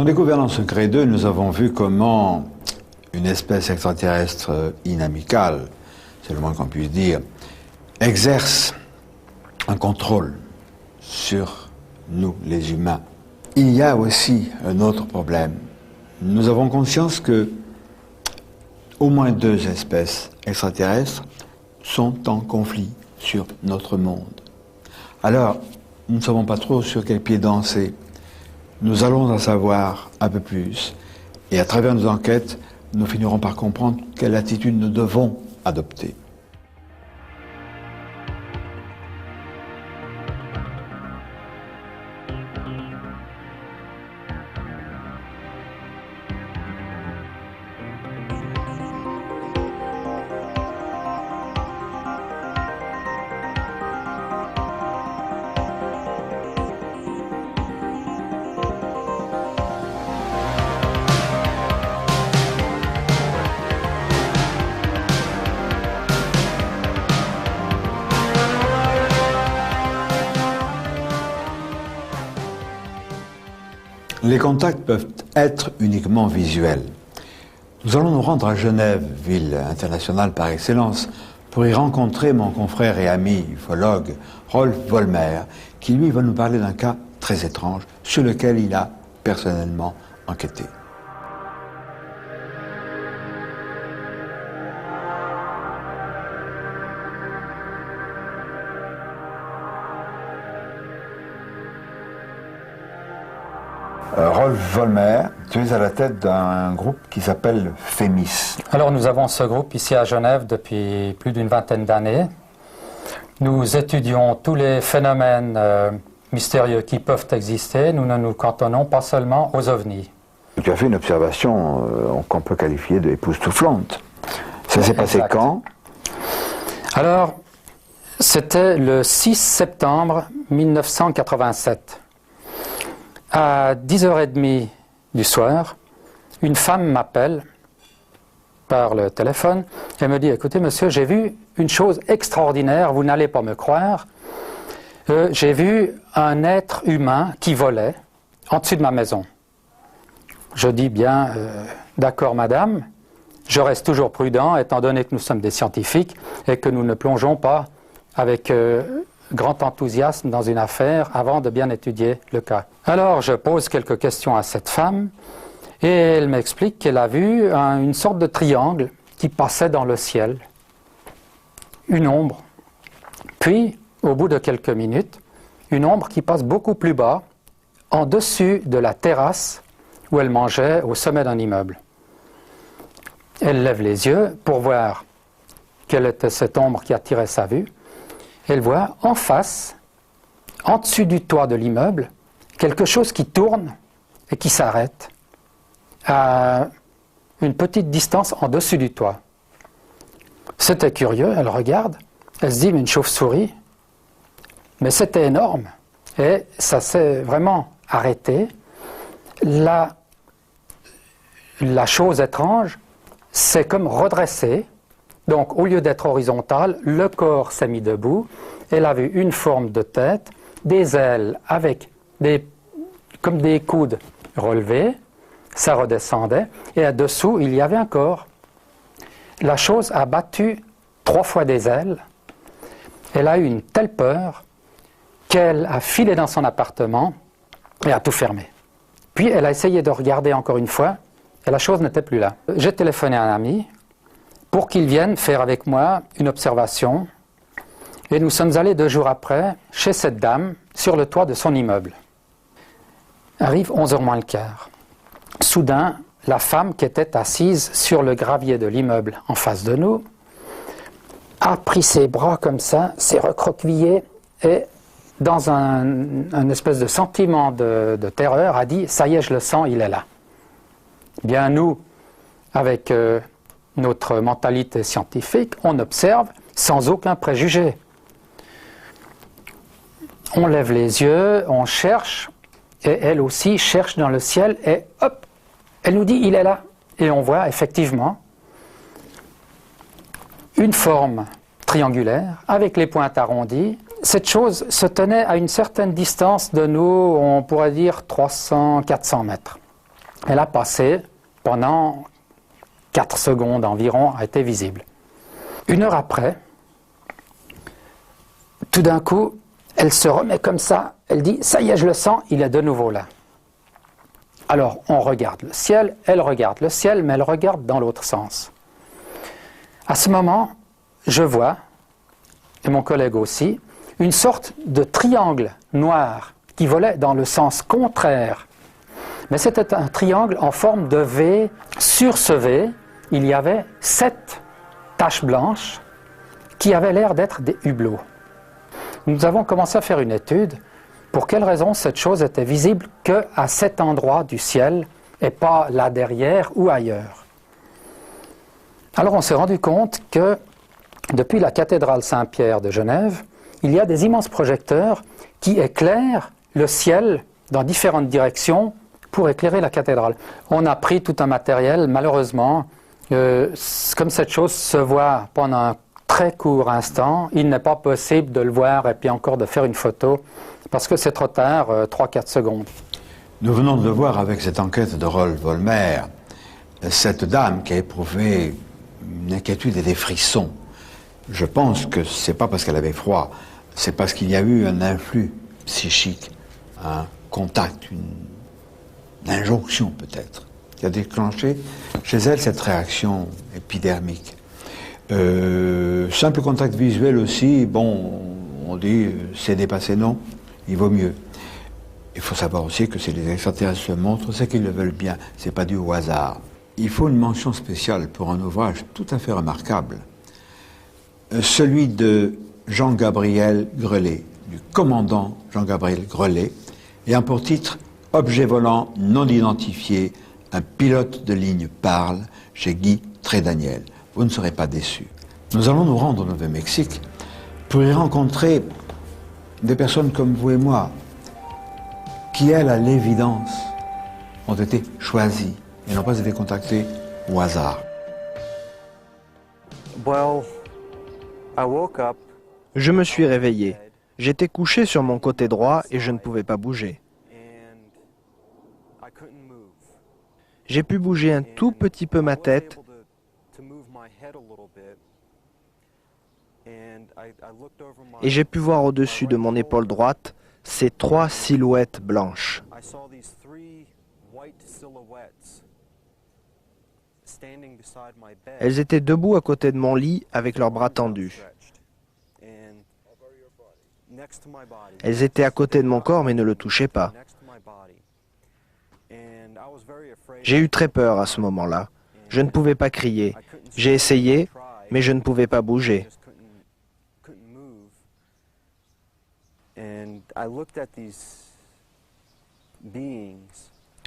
Dans Découverte en secret 2, nous avons vu comment une espèce extraterrestre inamicale, c'est le moins qu'on puisse dire, exerce un contrôle sur nous, les humains. Il y a aussi un autre problème. Nous avons conscience que au moins 2 espèces extraterrestres sont en conflit sur notre monde. Alors, nous ne savons pas trop sur quel pied danser. Nous allons en savoir un peu plus. Et à travers nos enquêtes, nous finirons par comprendre quelle attitude nous devons adopter. Les contacts peuvent être uniquement visuels. Nous allons nous rendre à Genève, ville internationale par excellence, pour y rencontrer mon confrère et ami ufologue Rolf Vollmer, qui lui va nous parler d'un cas très étrange sur lequel il a personnellement enquêté. Rolf Vollmer, tu es à la tête d'un groupe qui s'appelle FEMIS. Alors nous avons ce groupe ici à Genève depuis plus d'une vingtaine d'années. Nous étudions tous les phénomènes mystérieux qui peuvent exister. Nous ne nous cantonnons pas seulement aux ovnis. Tu as fait une observation qu'on peut qualifier d'époustouflante. Ça s'est passé quand? Alors, c'était le 6 septembre 1987. À 10h30 du soir, une femme m'appelle par le téléphone et me dit « Écoutez monsieur, j'ai vu une chose extraordinaire, vous n'allez pas me croire. J'ai vu un être humain qui volait en dessus de ma maison. » Je dis « Bien, d'accord madame, je reste toujours prudent étant donné que nous sommes des scientifiques et que nous ne plongeons pas avec grand enthousiasme dans une affaire avant de bien étudier le cas. » Alors je pose quelques questions à cette femme et elle m'explique qu'elle a vu une sorte de triangle qui passait dans le ciel, une ombre. Puis, au bout de quelques minutes, une ombre qui passe beaucoup plus bas, en dessus de la terrasse où elle mangeait au sommet d'un immeuble. Elle lève les yeux pour voir quelle était cette ombre qui attirait sa vue. Elle voit en face, en dessus du toit de l'immeuble, quelque chose qui tourne et qui s'arrête à une petite distance en dessus du toit. C'était curieux, elle regarde, elle se dit, mais une chauve-souris, mais c'était énorme. Et ça s'est vraiment arrêté. La chose étrange, c'est comme redressé. Donc, au lieu d'être horizontal, le corps s'est mis debout. Elle a vu une forme de tête, des ailes avec comme des coudes relevés. Ça redescendait. Et à-dessous, il y avait un corps. La chose a battu 3 fois des ailes. Elle a eu une telle peur qu'elle a filé dans son appartement et a tout fermé. Puis, elle a essayé de regarder encore une fois et la chose n'était plus là. J'ai téléphoné à un ami pour qu'il vienne faire avec moi une observation. Et nous sommes allés 2 jours après chez cette dame sur le toit de son immeuble. Arrive 11h moins le quart. Soudain, la femme qui était assise sur le gravier de l'immeuble en face de nous a pris ses bras comme ça, s'est recroquevillée et dans un espèce de sentiment de terreur a dit « ça y est, je le sens, il est là ». Bien nous, avec notre mentalité scientifique, on observe sans aucun préjugé. On lève les yeux, on cherche, et elle aussi cherche dans le ciel, et hop, elle nous dit « il est là ». Et on voit effectivement une forme triangulaire avec les pointes arrondies. Cette chose se tenait à une certaine distance de nous, on pourrait dire 300-400 mètres. Elle a passé pendant 4 secondes environ, a été visible. 1 heure après, tout d'un coup, elle se remet comme ça, elle dit « ça y est, je le sens, il est de nouveau là ». Alors, on regarde le ciel, elle regarde le ciel, mais elle regarde dans l'autre sens. À ce moment, je vois, et mon collègue aussi, une sorte de triangle noir qui volait dans le sens contraire. Mais c'était un triangle en forme de V. Sur ce V, il y avait 7 taches blanches qui avaient l'air d'être des hublots. Nous avons commencé à faire une étude. Pour quelle raison cette chose était visible qu'à cet endroit du ciel et pas là derrière ou ailleurs? Alors on s'est rendu compte que depuis la cathédrale Saint-Pierre de Genève, il y a des immenses projecteurs qui éclairent le ciel dans différentes directions pour éclairer la cathédrale. On a pris tout un matériel, malheureusement, comme cette chose se voit pendant un très court instant, il n'est pas possible de le voir et puis encore de faire une photo, parce que c'est trop tard, 3-4 secondes. Nous venons de le voir avec cette enquête de Rolf Vollmer, cette dame qui a éprouvé une inquiétude et des frissons. Je pense que c'est pas parce qu'elle avait froid, c'est parce qu'il y a eu un influx psychique, un contact, une injonction peut-être, qui a déclenché chez elle cette réaction épidermique. Simple contact visuel aussi, bon, on dit c'est dépassé, non, il vaut mieux. Il faut savoir aussi que si les extraterrestres se montrent, c'est qu'ils le veulent bien, c'est pas dû au hasard. Il faut une mention spéciale pour un ouvrage tout à fait remarquable, celui de Jean-Gabriel Grelet, du commandant Jean-Gabriel Grelet, ayant pour titre « Objet volant non identifié, un pilote de ligne parle » chez Guy Trédaniel. Vous ne serez pas déçus. Nous allons nous rendre au Nouveau-Mexique pour y rencontrer des personnes comme vous et moi, qui, elles, à l'évidence, ont été choisies et n'ont pas été contactées au hasard. Je me suis réveillé. J'étais couché sur mon côté droit et je ne pouvais pas bouger. J'ai pu bouger un tout petit peu ma tête et j'ai pu voir au-dessus de mon épaule droite ces 3 silhouettes blanches. Elles étaient debout à côté de mon lit avec leurs bras tendus. Elles étaient à côté de mon corps mais ne le touchaient pas. J'ai eu très peur à ce moment-là. Je ne pouvais pas crier. J'ai essayé, mais je ne pouvais pas bouger.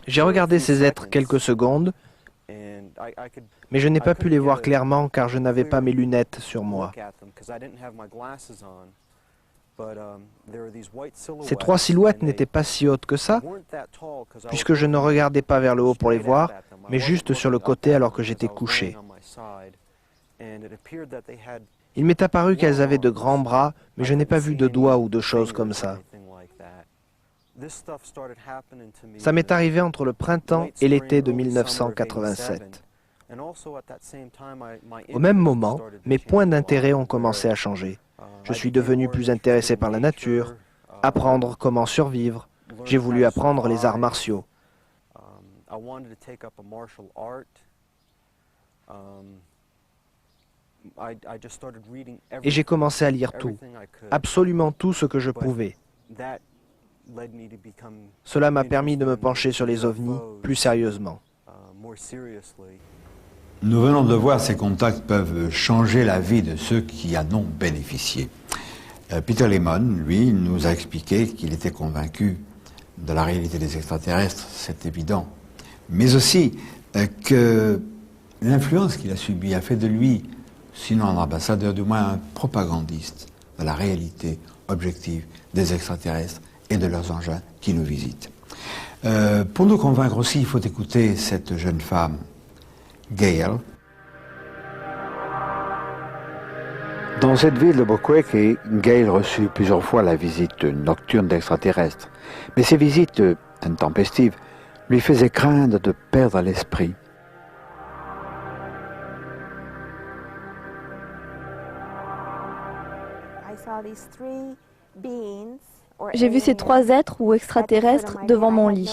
J'ai regardé ces êtres quelques secondes, mais je n'ai pas pu les voir clairement car je n'avais pas mes lunettes sur moi. Ces 3 silhouettes n'étaient pas si hautes que ça, puisque je ne regardais pas vers le haut pour les voir, mais juste sur le côté alors que j'étais couché. Il m'est apparu qu'elles avaient de grands bras, mais je n'ai pas vu de doigts ou de choses comme ça. Ça m'est arrivé entre le printemps et l'été de 1987. Au même moment, mes points d'intérêt ont commencé à changer. Je suis devenu plus intéressé par la nature, apprendre comment survivre. J'ai voulu apprendre les arts martiaux. Et j'ai commencé à lire tout, absolument tout ce que je pouvais. Cela m'a permis de me pencher sur les ovnis plus sérieusement. Nous venons de voir, ces contacts peuvent changer la vie de ceux qui en ont bénéficié. Peter Lemon, lui, nous a expliqué qu'il était convaincu de la réalité des extraterrestres, c'est évident, mais aussi que l'influence qu'il a subie a fait de lui, sinon un ambassadeur, du moins un propagandiste de la réalité objective des extraterrestres et de leurs engins qui nous visitent. Pour nous convaincre aussi, il faut écouter cette jeune femme, Gail. Dans cette ville de Boquete, Gail reçut plusieurs fois la visite nocturne d'extraterrestres. Mais ces visites intempestives lui faisait craindre de perdre l'esprit. J'ai vu ces 3 êtres ou extraterrestres devant mon lit.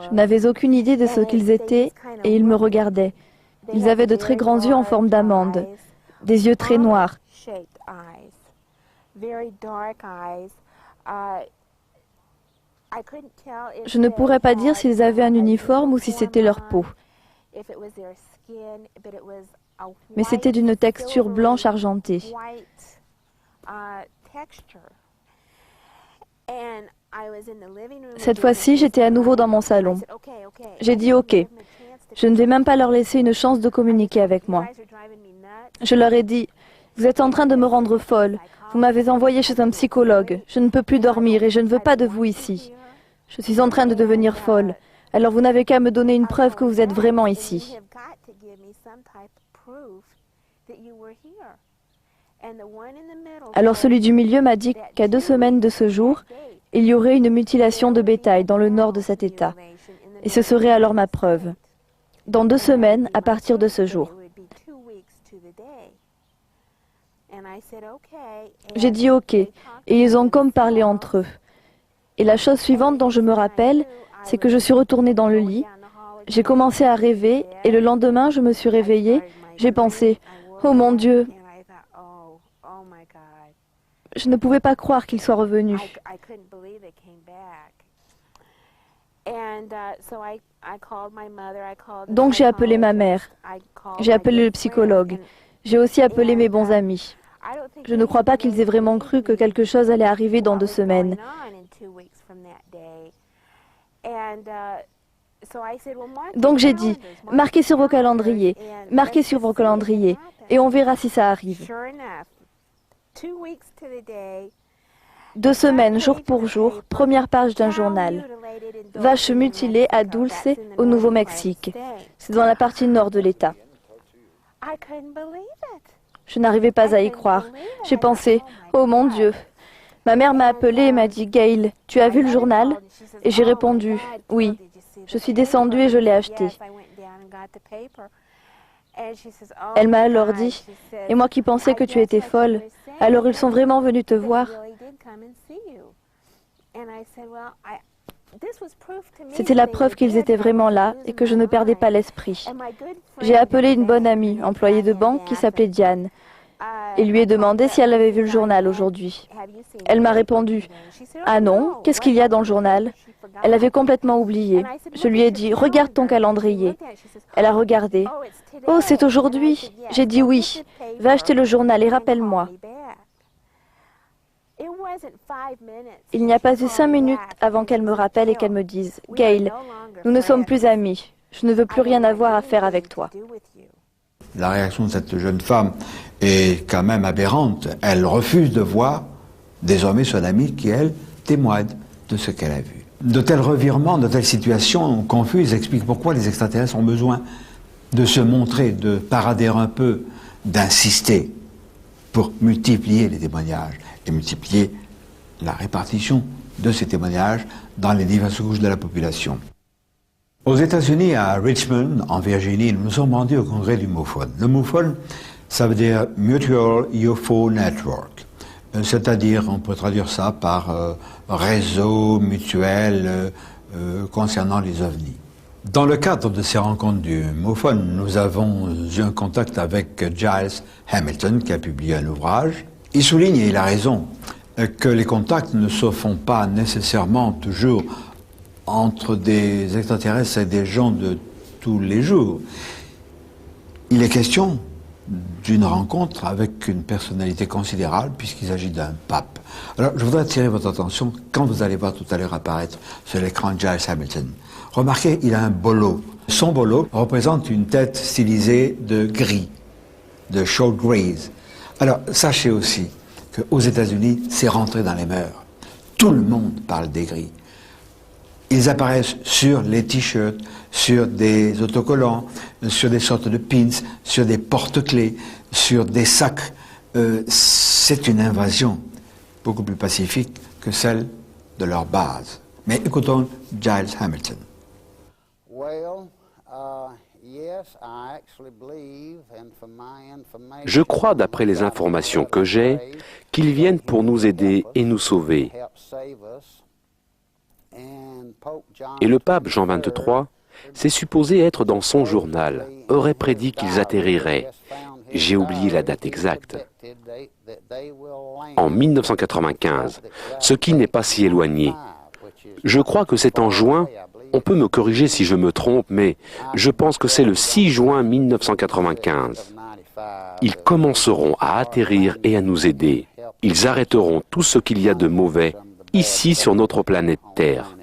Je n'avais aucune idée de ce qu'ils étaient et ils me regardaient. Ils avaient de très grands yeux en forme d'amande, des yeux très noirs. Je ne pourrais pas dire s'ils avaient un uniforme ou si c'était leur peau. Mais c'était d'une texture blanche argentée. Cette fois-ci, j'étais à nouveau dans mon salon. J'ai dit OK. Je ne vais même pas leur laisser une chance de communiquer avec moi. Je leur ai dit, vous êtes en train de me rendre folle. Vous m'avez envoyé chez un psychologue. Je ne peux plus dormir et je ne veux pas de vous ici. Je suis en train de devenir folle. Alors vous n'avez qu'à me donner une preuve que vous êtes vraiment ici. Alors celui du milieu m'a dit qu'à 2 semaines de ce jour, il y aurait une mutilation de bétail dans le nord de cet État. Et ce serait alors ma preuve. Dans 2 semaines, à partir de ce jour. J'ai dit OK, et ils ont comme parlé entre eux. Et la chose suivante dont je me rappelle, c'est que je suis retournée dans le lit, j'ai commencé à rêver, et le lendemain, je me suis réveillée, j'ai pensé, oh mon Dieu, je ne pouvais pas croire qu'ils soient revenus. Donc j'ai appelé ma mère, j'ai appelé le psychologue, j'ai aussi appelé mes bons amis. Je ne crois pas qu'ils aient vraiment cru que quelque chose allait arriver dans 2 semaines. Donc j'ai dit, marquez sur vos calendriers, et on verra si ça arrive. 2 semaines, jour pour jour, première page d'un journal. Vache mutilée à Dulce, au Nouveau-Mexique. C'est dans la partie nord de l'État. Je n'arrivais pas à y croire. J'ai pensé, oh mon Dieu. Ma mère m'a appelée et m'a dit, Gail, tu as vu le journal? Et j'ai répondu, oui. Je suis descendue et je l'ai acheté. Elle m'a alors dit, et moi qui pensais que tu étais folle, alors ils sont vraiment venus te voir. C'était la preuve qu'ils étaient vraiment là et que je ne perdais pas l'esprit. J'ai appelé une bonne amie, employée de banque, qui s'appelait Diane, et lui ai demandé si elle avait vu le journal aujourd'hui. Elle m'a répondu, « Ah non, qu'est-ce qu'il y a dans le journal ?» Elle avait complètement oublié. Je lui ai dit, « Regarde ton calendrier. » Elle a regardé. « Oh, c'est aujourd'hui !» J'ai dit, « Oui, va acheter le journal et rappelle-moi. » Il n'y a pas eu 5 minutes avant qu'elle me rappelle et qu'elle me dise, « Gail, nous ne sommes plus amis. Je ne veux plus rien avoir à faire avec toi. » La réaction de cette jeune femme est quand même aberrante. Elle refuse de voir désormais son amie qui, elle, témoigne de ce qu'elle a vu. De tels revirements, de telles situations confuses expliquent pourquoi les extraterrestres ont besoin de se montrer, de parader un peu, d'insister pour multiplier les témoignages et multiplier la répartition de ces témoignages dans les diverses couches de la population. Aux États-Unis, à Richmond, en Virginie, nous nous sommes rendus au congrès du MUFON. Le MUFON, ça veut dire Mutual UFO Network, c'est-à-dire, on peut traduire ça par réseau mutuel concernant les ovnis. Dans le cadre de ces rencontres du MUFON, nous avons eu un contact avec Giles Hamilton, qui a publié un ouvrage. Il souligne, et il a raison, que les contacts ne se font pas nécessairement toujours entre des extraterrestres et des gens de tous les jours. Il est question d'une rencontre avec une personnalité considérable puisqu'il s'agit d'un pape. Alors, je voudrais attirer votre attention quand vous allez voir tout à l'heure apparaître sur l'écran Giles Hamilton. Remarquez, il a un bolo. Son bolo représente une tête stylisée de gris, de short grays. Alors, sachez aussi qu'aux États-Unis, c'est rentré dans les mœurs. Tout le monde parle des gris. Ils apparaissent sur les t-shirts, sur des autocollants, sur des sortes de pins, sur des porte-clés, sur des sacs. C'est une invasion beaucoup plus pacifique que celle de leur base. Mais écoutons Giles Hamilton. Je crois, d'après les informations que j'ai, qu'ils viennent pour nous aider et nous sauver. Et le pape Jean XXIII, c'est supposé être dans son journal, aurait prédit qu'ils atterriraient. J'ai oublié la date exacte. En 1995, ce qui n'est pas si éloigné. Je crois que c'est en juin, on peut me corriger si je me trompe, mais je pense que c'est le 6 juin 1995. Ils commenceront à atterrir et à nous aider. Ils arrêteront tout ce qu'il y a de mauvais ici sur notre planète Terre.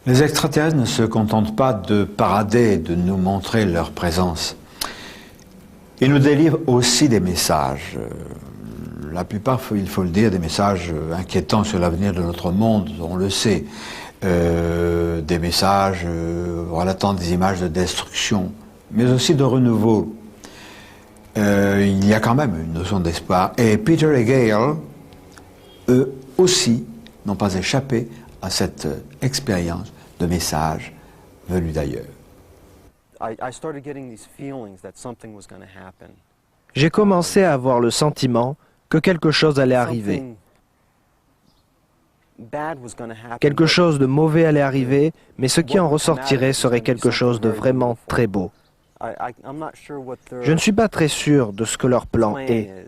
Les extraterrestres ne se contentent pas de parader et de nous montrer leur présence. Ils nous délivrent aussi des messages. La plupart, il faut le dire, des messages inquiétants sur l'avenir de notre monde, on le sait. Des messages relatant des images de destruction, mais aussi de renouveau. Il y a quand même une notion d'espoir. Et Peter et Gail, eux aussi, n'ont pas échappé à cette expérience de messages venus d'ailleurs. J'ai commencé à avoir le sentiment que quelque chose allait arriver. Quelque chose de mauvais allait arriver, mais ce qui en ressortirait serait quelque chose de vraiment très beau. Je ne suis pas très sûr de ce que leur plan est.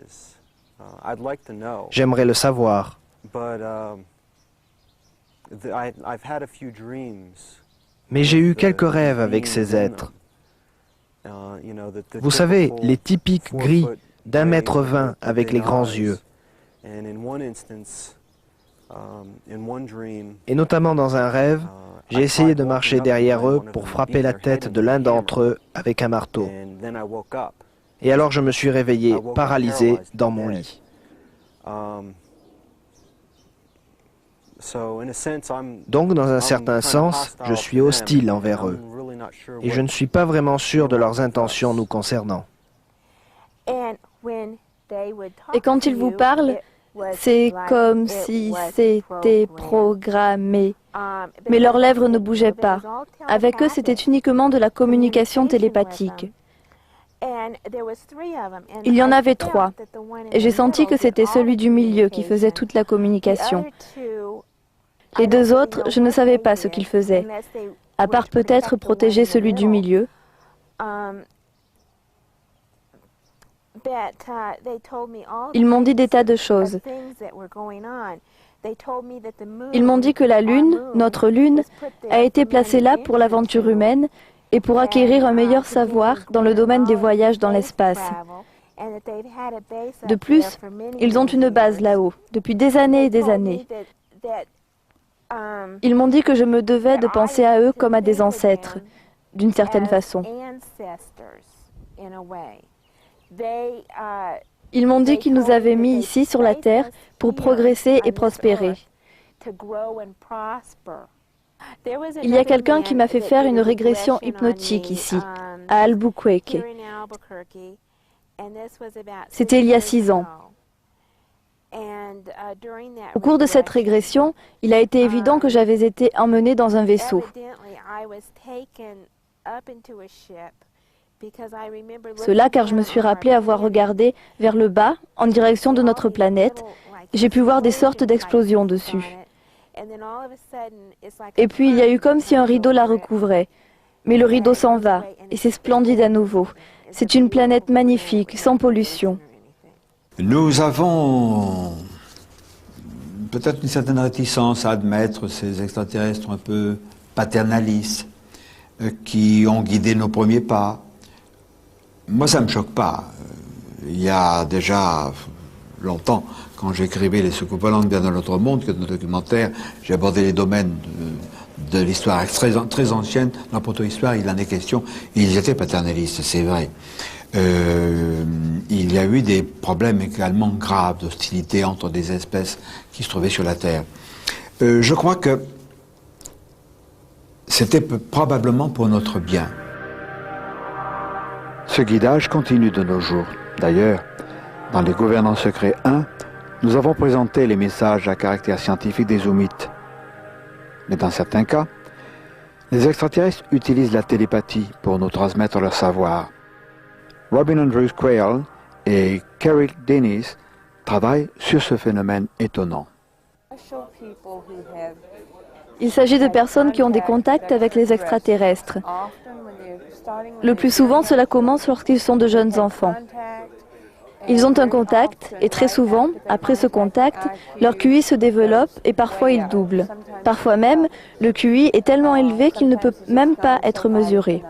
J'aimerais le savoir. Mais j'ai eu quelques rêves avec ces êtres. Vous savez, les typiques gris d'1,20 m avec les grands yeux. Et notamment dans un rêve, j'ai essayé de marcher derrière eux pour frapper la tête de l'un d'entre eux avec un marteau. Et alors je me suis réveillé, paralysé, dans mon lit. Donc, dans un certain sens, je suis hostile envers eux. Et je ne suis pas vraiment sûr de leurs intentions nous concernant. Et quand ils vous parlent, c'est comme si c'était programmé. Mais leurs lèvres ne bougeaient pas. Avec eux, c'était uniquement de la communication télépathique. Il y en avait 3. Et j'ai senti que c'était celui du milieu qui faisait toute la communication. Les 2 autres, je ne savais pas ce qu'ils faisaient, à part peut-être protéger celui du milieu. Ils m'ont dit des tas de choses. Ils m'ont dit que la Lune, notre Lune, a été placée là pour l'aventure humaine et pour acquérir un meilleur savoir dans le domaine des voyages dans l'espace. De plus, ils ont une base là-haut, depuis des années et des années. Ils m'ont dit que je me devais de penser à eux comme à des ancêtres, d'une certaine façon. Ils m'ont dit qu'ils nous avaient mis ici sur la Terre pour progresser et prospérer. Il y a quelqu'un qui m'a fait faire une régression hypnotique ici, à Albuquerque. C'était il y a 6 ans. Au cours de cette régression, il a été évident que j'avais été emmenée dans un vaisseau. Cela car je me suis rappelé avoir regardé vers le bas, en direction de notre planète. J'ai pu voir des sortes d'explosions dessus. Et puis il y a eu comme si un rideau la recouvrait. Mais le rideau s'en va, et c'est splendide à nouveau. C'est une planète magnifique, sans pollution. Nous avons peut-être une certaine réticence à admettre ces extraterrestres un peu paternalistes qui ont guidé nos premiers pas. Moi, ça ne me choque pas. Il y a déjà longtemps, quand j'écrivais Les soucoupes volantes bien dans notre monde, que dans le documentaire, j'ai abordé les domaines de l'histoire très ancienne, dans la proto-histoire, il en est question, et ils étaient paternalistes, c'est vrai. Il y a eu des problèmes également graves d'hostilité entre des espèces qui se trouvaient sur la Terre. Je crois que c'était probablement pour notre bien. Ce guidage continue de nos jours. D'ailleurs, dans les Gouvernants secrets 1, nous avons présenté les messages à caractère scientifique des Oumites. Mais dans certains cas, Les extraterrestres utilisent la télépathie pour nous transmettre leur savoir. Robin Andrews Quayle et Carol Dennis travaillent sur ce phénomène étonnant. Il s'agit de personnes qui ont des contacts avec les extraterrestres. Le plus souvent, cela commence lorsqu'ils sont de jeunes enfants. Ils ont un contact et très souvent, après ce contact, leur QI se développe et parfois il double. Parfois même, le QI est tellement élevé qu'il ne peut même pas être mesuré.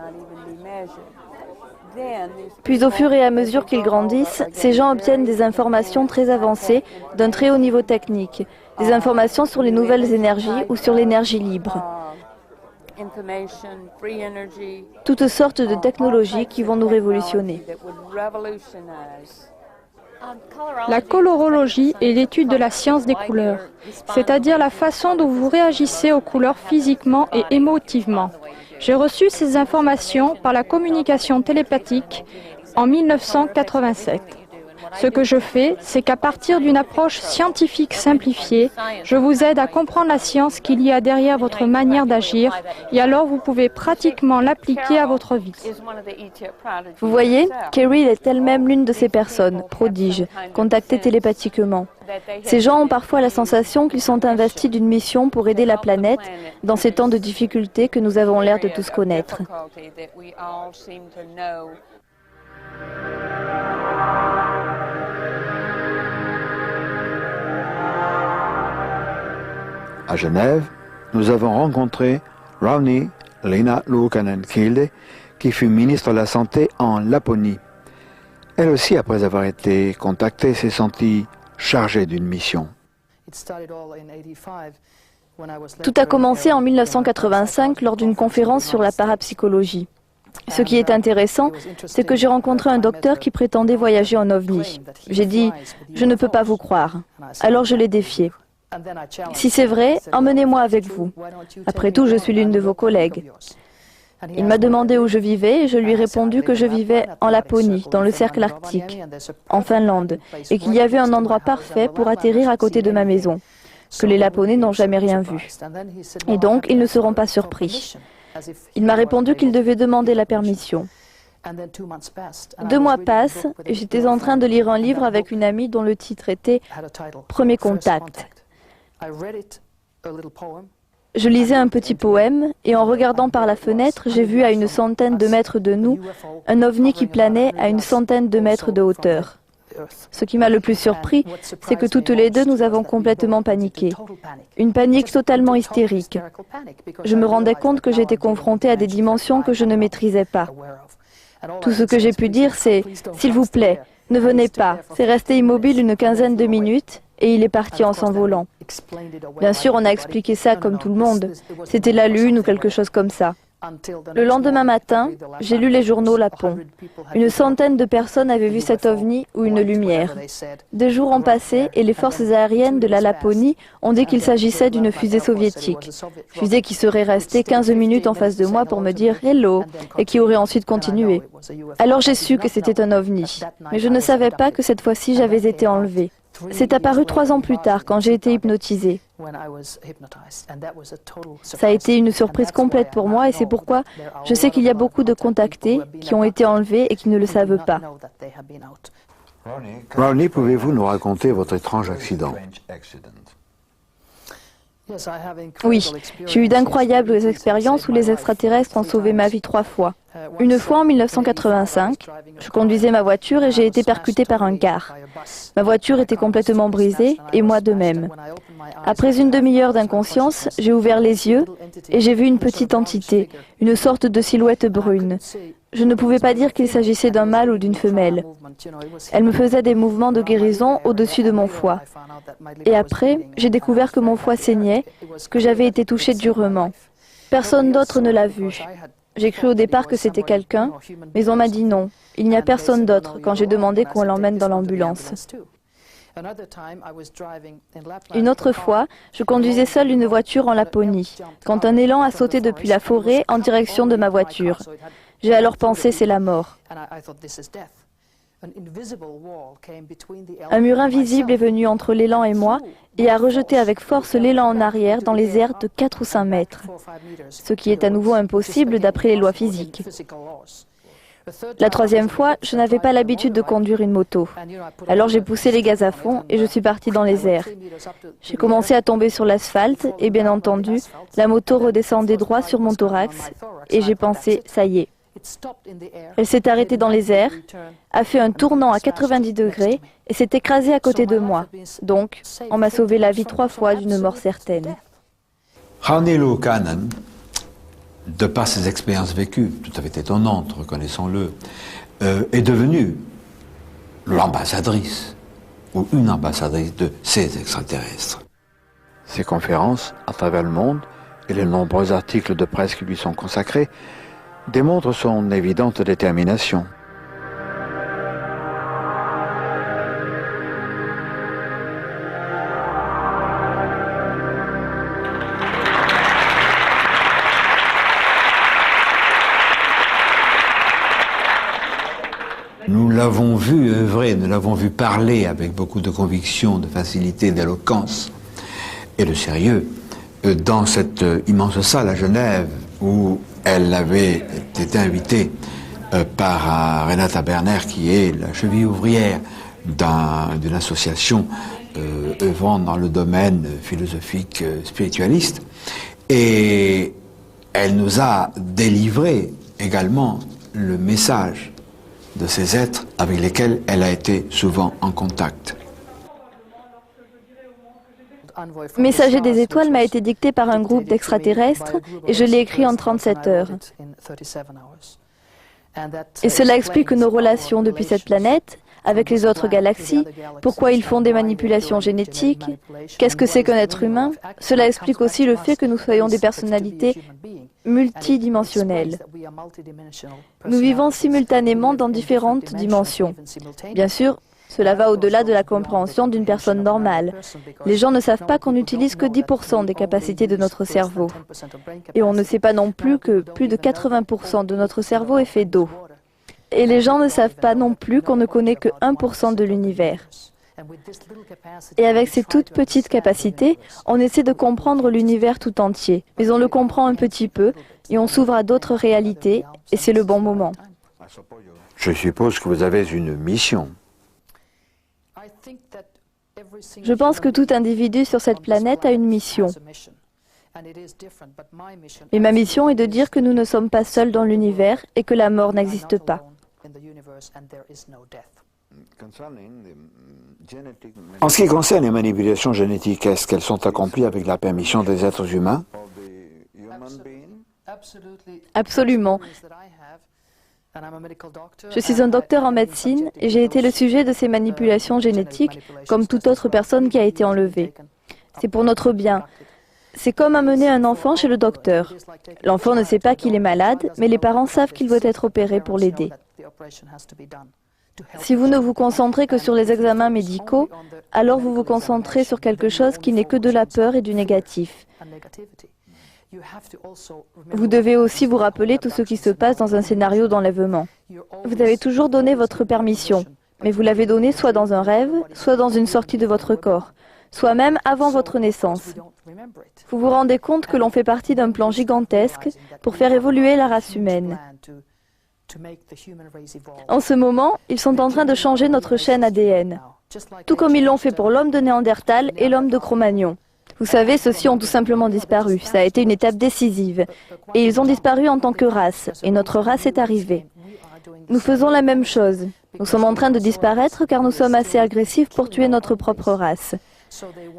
Puis au fur et à mesure qu'ils grandissent, ces gens obtiennent des informations très avancées d'un très haut niveau technique, des informations sur les nouvelles énergies ou sur l'énergie libre. Toutes sortes de technologies qui vont nous révolutionner. La colorologie est l'étude de la science des couleurs, c'est-à-dire la façon dont vous réagissez aux couleurs physiquement et émotivement. J'ai reçu ces informations par la communication télépathique en 1987. Ce que je fais, c'est qu'à partir d'une approche scientifique simplifiée, je vous aide à comprendre la science qu'il y a derrière votre manière d'agir et alors vous pouvez pratiquement l'appliquer à votre vie. Vous voyez, Carol est elle-même l'une de ces personnes, prodiges, contactées télépathiquement. Ces gens ont parfois la sensation qu'ils sont investis d'une mission pour aider la planète dans ces temps de difficultés que nous avons l'air de tous connaître. À Genève, nous avons rencontré Rauni Leena Luukkanen-Kilde, qui fut ministre de la Santé en Laponie. Elle aussi, après avoir été contactée, s'est sentie chargée d'une mission. Tout a commencé en 1985 lors d'une conférence sur la parapsychologie. Ce qui est intéressant, c'est que j'ai rencontré un docteur qui prétendait voyager en ovni. J'ai dit « Je ne peux pas vous croire ». Alors je l'ai défié. Si c'est vrai, emmenez-moi avec vous. Après tout, je suis l'une de vos collègues. Il m'a demandé où je vivais et je lui ai répondu que je vivais en Laponie, dans le cercle arctique, en Finlande, et qu'il y avait un endroit parfait pour atterrir à côté de ma maison, que les Laponais n'ont jamais rien vu. Et donc, ils ne seront pas surpris. Il m'a répondu qu'il devait demander la permission. 2 mois passent et j'étais en train de lire un livre avec une amie dont le titre était « Premier contact ». Je lisais un petit poème et en regardant par la fenêtre, j'ai vu à une centaine de mètres de nous un ovni qui planait à une centaine de mètres de hauteur. Ce qui m'a le plus surpris, c'est que toutes les deux nous avons complètement paniqué. Une panique totalement hystérique. Je me rendais compte que j'étais confrontée à des dimensions que je ne maîtrisais pas. Tout ce que j'ai pu dire, c'est « S'il vous plaît, ne venez pas ». C'est resté immobile une quinzaine de minutes et il est parti en s'envolant. Bien sûr, on a expliqué ça comme tout le monde. C'était la lune ou quelque chose comme ça. Le lendemain matin, j'ai lu les journaux Lapon. Une centaine de personnes avaient vu cet ovni ou une lumière. Des jours ont passé et les forces aériennes de la Laponie ont dit qu'il s'agissait d'une fusée soviétique. Fusée qui serait restée 15 minutes en face de moi pour me dire « Hello » et qui aurait ensuite continué. Alors j'ai su que c'était un ovni. Mais je ne savais pas que cette fois-ci j'avais été enlevée. C'est apparu 3 ans plus tard quand j'ai été hypnotisée. Ça a été une surprise complète pour moi et c'est pourquoi je sais qu'il y a beaucoup de contactés qui ont été enlevés et qui ne le savent pas. Rauni, pouvez-vous nous raconter votre étrange accident? Oui, j'ai eu d'incroyables expériences où les extraterrestres ont sauvé ma vie 3 fois. Une fois en 1985, je conduisais ma voiture et j'ai été percutée par un car. Ma voiture était complètement brisée et moi de même. Après une demi-heure d'inconscience, j'ai ouvert les yeux et j'ai vu une petite entité, une sorte de silhouette brune. Je ne pouvais pas dire qu'il s'agissait d'un mâle ou d'une femelle. Elle me faisait des mouvements de guérison au-dessus de mon foie. Et après, j'ai découvert que mon foie saignait, que j'avais été touchée durement. Personne d'autre ne l'a vu. J'ai cru au départ que c'était quelqu'un, mais on m'a dit non. Il n'y a personne d'autre quand j'ai demandé qu'on l'emmène dans l'ambulance. Une autre fois, je conduisais seule une voiture en Laponie, quand un élan a sauté depuis la forêt en direction de ma voiture. J'ai alors pensé c'est la mort. Un mur invisible est venu entre l'élan et moi et a rejeté avec force l'élan en arrière dans les airs de 4 ou 5 mètres, ce qui est à nouveau impossible d'après les lois physiques. La troisième fois, je n'avais pas l'habitude de conduire une moto. Alors j'ai poussé les gaz à fond et je suis partie dans les airs. J'ai commencé à tomber sur l'asphalte et bien entendu, la moto redescendait droit sur mon thorax et j'ai pensé, ça y est. Elle s'est arrêtée dans les airs, a fait un tournant à 90 degrés et s'est écrasée à côté de moi. Donc, on m'a sauvé la vie 3 fois d'une mort certaine. Rani Luukkanen, de par ses expériences vécues, tout à fait étonnantes, reconnaissons-le, est devenue l'ambassadrice, ou une ambassadrice de ces extraterrestres. Ses conférences à travers le monde et les nombreux articles de presse qui lui sont consacrés démontrent son évidente détermination. Nous l'avons vu œuvrer, nous l'avons vu parler avec beaucoup de conviction, de facilité, d'éloquence et de sérieux dans cette immense salle à Genève où elle avait été invitée par Renata Berner, qui est la cheville ouvrière d'une association œuvrant dans le domaine philosophique spiritualiste. Et elle nous a délivré également le message de ces êtres avec lesquels elle a été souvent en contact. Messager des étoiles m'a été dicté par un groupe d'extraterrestres et je l'ai écrit en 37 heures. Et cela explique nos relations depuis cette planète, avec les autres galaxies, pourquoi ils font des manipulations génétiques, qu'est-ce que c'est qu'un être humain. Cela explique aussi le fait que nous soyons des personnalités multidimensionnelles. Nous vivons simultanément dans différentes dimensions. Bien sûr, cela va au-delà de la compréhension d'une personne normale. Les gens ne savent pas qu'on n'utilise que 10% des capacités de notre cerveau. Et on ne sait pas non plus que plus de 80% de notre cerveau est fait d'eau. Et les gens ne savent pas non plus qu'on ne connaît que 1% de l'univers. Et avec ces toutes petites capacités, on essaie de comprendre l'univers tout entier. Mais on le comprend un petit peu et on s'ouvre à d'autres réalités et c'est le bon moment. Je suppose que vous avez une mission. Je pense que tout individu sur cette planète a une mission. Et ma mission est de dire que nous ne sommes pas seuls dans l'univers et que la mort n'existe pas. En ce qui concerne les manipulations génétiques, est-ce qu'elles sont accomplies avec la permission des êtres humains? Absolument. Je suis un docteur en médecine et j'ai été le sujet de ces manipulations génétiques comme toute autre personne qui a été enlevée. C'est pour notre bien. C'est comme amener un enfant chez le docteur. L'enfant ne sait pas qu'il est malade, mais les parents savent qu'il doit être opéré pour l'aider. Si vous ne vous concentrez que sur les examens médicaux, alors vous vous concentrez sur quelque chose qui n'est que de la peur et du négatif. Vous devez aussi vous rappeler tout ce qui se passe dans un scénario d'enlèvement. Vous avez toujours donné votre permission, mais vous l'avez donnée soit dans un rêve, soit dans une sortie de votre corps, soit même avant votre naissance. Vous vous rendez compte que l'on fait partie d'un plan gigantesque pour faire évoluer la race humaine. En ce moment, ils sont en train de changer notre chaîne ADN, tout comme ils l'ont fait pour l'homme de Néandertal et l'homme de Cro-Magnon. Vous savez, ceux-ci ont tout simplement disparu. Ça a été une étape décisive. Et ils ont disparu en tant que race, et notre race est arrivée. Nous faisons la même chose. Nous sommes en train de disparaître car nous sommes assez agressifs pour tuer notre propre race.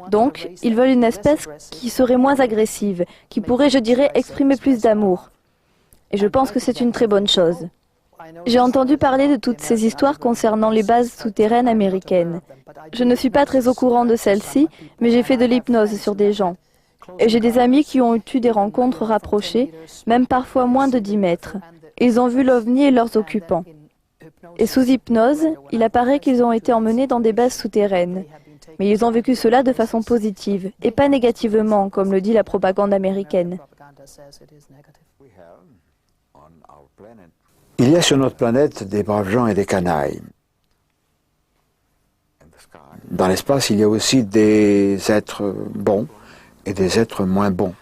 Donc, ils veulent une espèce qui serait moins agressive, qui pourrait, je dirais, exprimer plus d'amour. Et je pense que c'est une très bonne chose. J'ai entendu parler de toutes ces histoires concernant les bases souterraines américaines. Je ne suis pas très au courant de celles-ci, mais j'ai fait de l'hypnose sur des gens. Et j'ai des amis qui ont eu des rencontres rapprochées, même parfois moins de 10 mètres. Ils ont vu l'OVNI et leurs occupants. Et sous hypnose, il apparaît qu'ils ont été emmenés dans des bases souterraines. Mais ils ont vécu cela de façon positive, et pas négativement, comme le dit la propagande américaine. Il y a sur notre planète des braves gens et des canailles. dans l'espace, il y a aussi des êtres bons et des êtres moins bons.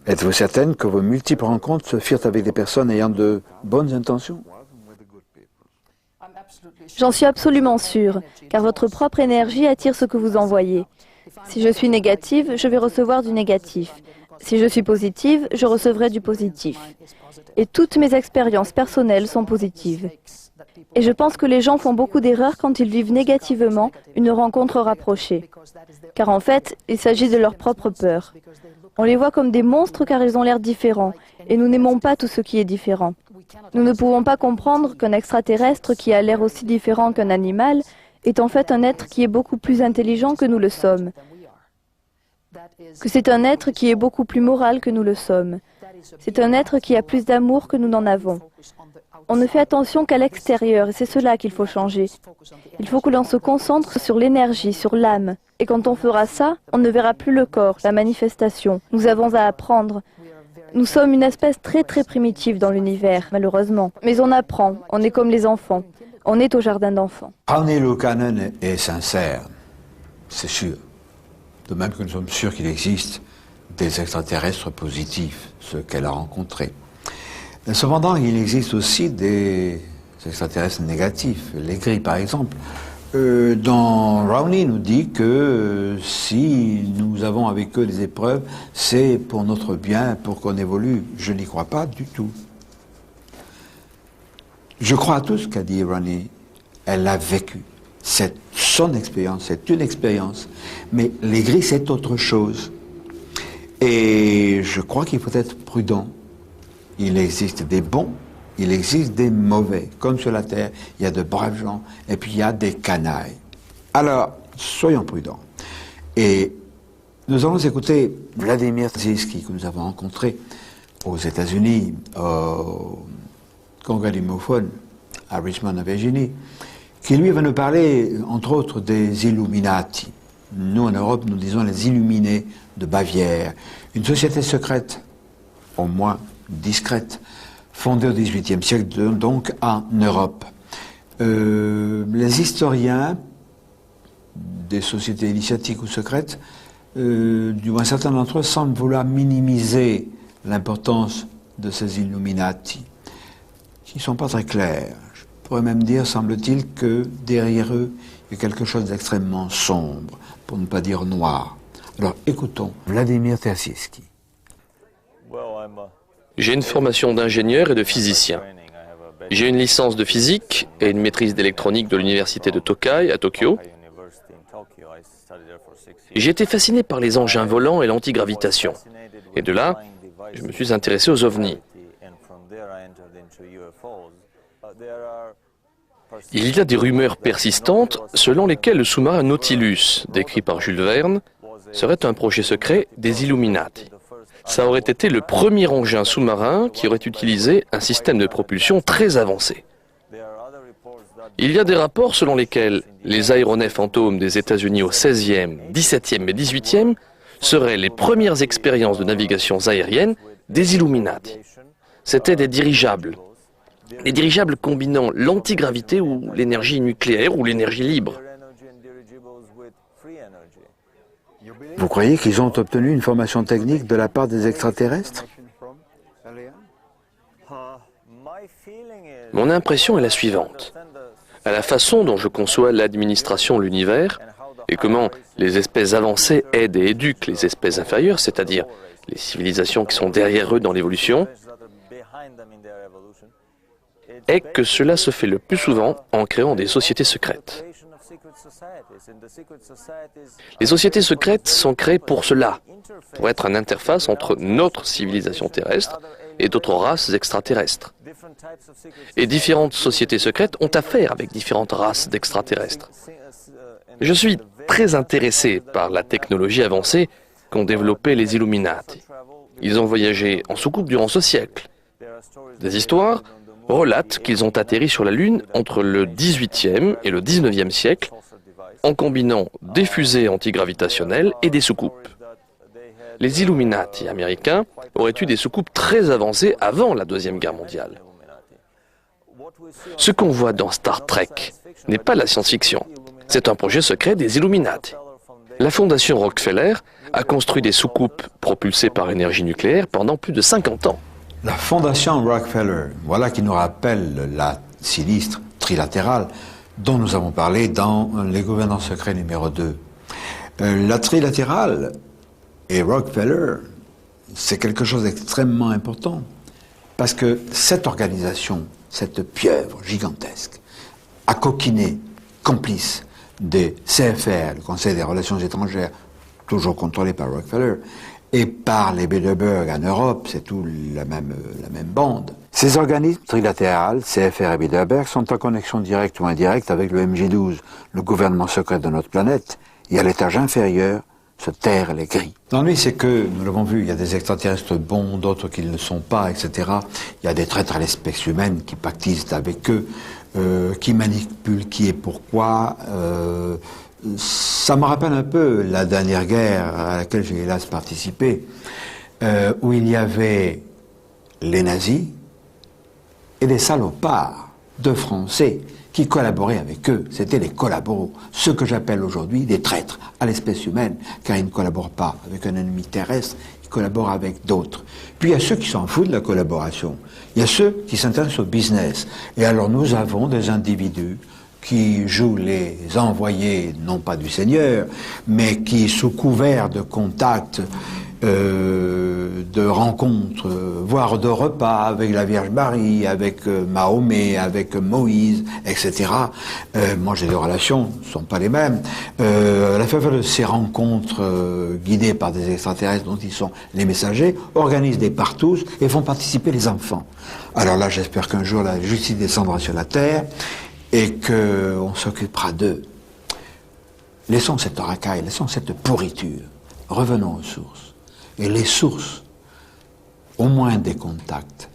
Êtes-vous certaine que vos multiples rencontres se firent avec des personnes ayant de bonnes intentions? J'en suis absolument sûre, car votre propre énergie attire ce que vous envoyez. Si je suis négative, je vais recevoir du négatif. Si je suis positive, je recevrai du positif. Et toutes mes expériences personnelles sont positives. Et je pense que les gens font beaucoup d'erreurs quand ils vivent négativement une rencontre rapprochée. Car en fait, il s'agit de leur propre peur. On les voit comme des monstres car ils ont l'air différents, et nous n'aimons pas tout ce qui est différent. Nous ne pouvons pas comprendre qu'un extraterrestre qui a l'air aussi différent qu'un animal est en fait un être qui est beaucoup plus intelligent que nous le sommes. Que c'est un être qui est beaucoup plus moral que nous le sommes. C'est un être qui a plus d'amour que nous n'en avons. On ne fait attention qu'à l'extérieur et c'est cela qu'il faut changer. Il faut que l'on se concentre sur l'énergie, sur l'âme. Et quand on fera ça, on ne verra plus le corps, la manifestation. Nous avons à apprendre. Nous sommes une espèce très très primitive dans l'univers, malheureusement. Mais on apprend, on est comme les enfants. On est au jardin d'enfants. Raoni Luukkanen est sincère, c'est sûr. De même que nous sommes sûrs qu'il existe des extraterrestres positifs, ceux qu'elle a rencontrés. Cependant, il existe aussi des extraterrestres négatifs, les gris par exemple. Dont Raoni nous dit que si nous avons avec eux des épreuves, c'est pour notre bien, pour qu'on évolue. Je n'y crois pas du tout. Je crois à tout ce qu'a dit Raoni. Elle l'a vécu. C'est son expérience, c'est une expérience. Mais les gris, c'est autre chose. Et je crois qu'il faut être prudent. Il existe des bons, il existe des mauvais. Comme sur la Terre, il y a de braves gens et puis il y a des canailles. Alors, soyons prudents. Et nous allons écouter Vladimir Terziski, que nous avons rencontré aux États-Unis, au Congrès du Mophone, à Richmond, en Virginie, qui lui va nous parler, entre autres, des Illuminati. Nous, en Europe, nous disons les Illuminés de Bavière. Une société secrète, au moins discrète, fondée au XVIIIe siècle, donc en Europe. Les historiens des sociétés initiatiques ou secrètes, du moins certains d'entre eux, semblent vouloir minimiser l'importance de ces Illuminati, qui ne sont pas très clairs. Je pourrais même dire, semble-t-il, que derrière eux, il y a quelque chose d'extrêmement sombre, pour ne pas dire noir. Alors écoutons Vladimir Terziski. J'ai une formation d'ingénieur et de physicien. J'ai une licence de physique et une maîtrise d'électronique de l'université de Tokai à Tokyo. J'ai été fasciné par les engins volants et l'antigravitation. Et de là, je me suis intéressé aux ovnis. Il y a des rumeurs persistantes selon lesquelles le sous-marin Nautilus, décrit par Jules Verne, serait un projet secret des Illuminati. Ça aurait été le premier engin sous-marin qui aurait utilisé un système de propulsion très avancé. Il y a des rapports selon lesquels les aéronefs fantômes des États-Unis au XVIe, XVIIe et XVIIIe seraient les premières expériences de navigation aérienne des Illuminati. C'étaient des dirigeables combinant l'antigravité ou l'énergie nucléaire ou l'énergie libre. Vous croyez qu'ils ont obtenu une formation technique de la part des extraterrestres? Mon impression est la suivante. À la façon dont je conçois l'administration de l'univers et comment les espèces avancées aident et éduquent les espèces inférieures, c'est-à-dire les civilisations qui sont derrière eux dans l'évolution, est que cela se fait le plus souvent en créant des sociétés secrètes. Les sociétés secrètes sont créées pour cela, pour être une interface entre notre civilisation terrestre et d'autres races extraterrestres. Et différentes sociétés secrètes ont affaire avec différentes races d'extraterrestres. Je suis très intéressé par la technologie avancée qu'ont développée les Illuminati. Ils ont voyagé en soucoupe durant ce siècle. Des histoires relatent qu'ils ont atterri sur la Lune entre le XVIIIe et le XIXe siècle en combinant des fusées antigravitationnelles et des soucoupes. Les Illuminati américains auraient eu des soucoupes très avancées avant la Deuxième Guerre mondiale. Ce qu'on voit dans Star Trek n'est pas la science-fiction. C'est un projet secret des Illuminati. La fondation Rockefeller a construit des soucoupes propulsées par énergie nucléaire pendant plus de 50 ans. La fondation Rockefeller, voilà qui nous rappelle la sinistre trilatérale dont nous avons parlé dans les gouvernants secrets numéro 2. La trilatérale et Rockefeller, c'est quelque chose d'extrêmement important parce que cette organisation, cette pieuvre gigantesque, a coquiné, complice des CFR, le Conseil des Relations étrangères, toujours contrôlé par Rockefeller, et par les Bilderberg en Europe, c'est tout la même bande. Ces organismes trilatérales, CFR et Bilderberg, sont en connexion directe ou indirecte avec le MJ12, le gouvernement secret de notre planète, et à l'étage inférieur se terrent les gris. L'ennui, c'est que, nous l'avons vu, il y a des extraterrestres bons, d'autres qui ne le sont pas, etc. Il y a des traîtres à l'espèce humaine qui pactisent avec eux, qui manipulent qui et pourquoi. Ça me rappelle un peu la dernière guerre à laquelle j'ai hélas participé, où il y avait les nazis et des salopards de Français qui collaboraient avec eux. C'était les collaboraux, ceux que j'appelle aujourd'hui des traîtres à l'espèce humaine, car ils ne collaborent pas avec un ennemi terrestre, ils collaborent avec d'autres. Puis il y a ceux qui s'en foutent de la collaboration, il y a ceux qui s'intéressent au business. Et alors nous avons des individus qui jouent les envoyés, non pas du Seigneur, mais qui, sous couvert de contacts, de rencontres, voire de repas avec la Vierge Marie, avec Mahomet, avec Moïse, etc. Moi, j'ai des relations, ce ne sont pas les mêmes. À la faveur de ces rencontres guidées par des extraterrestres dont ils sont les messagers, organisent des partous et font participer les enfants. Alors là, j'espère qu'un jour la justice descendra sur la terre et qu'on s'occupera d'eux. Laissons cette racaille, laissons cette pourriture. Revenons aux sources. Et les sources, au moins des contacts,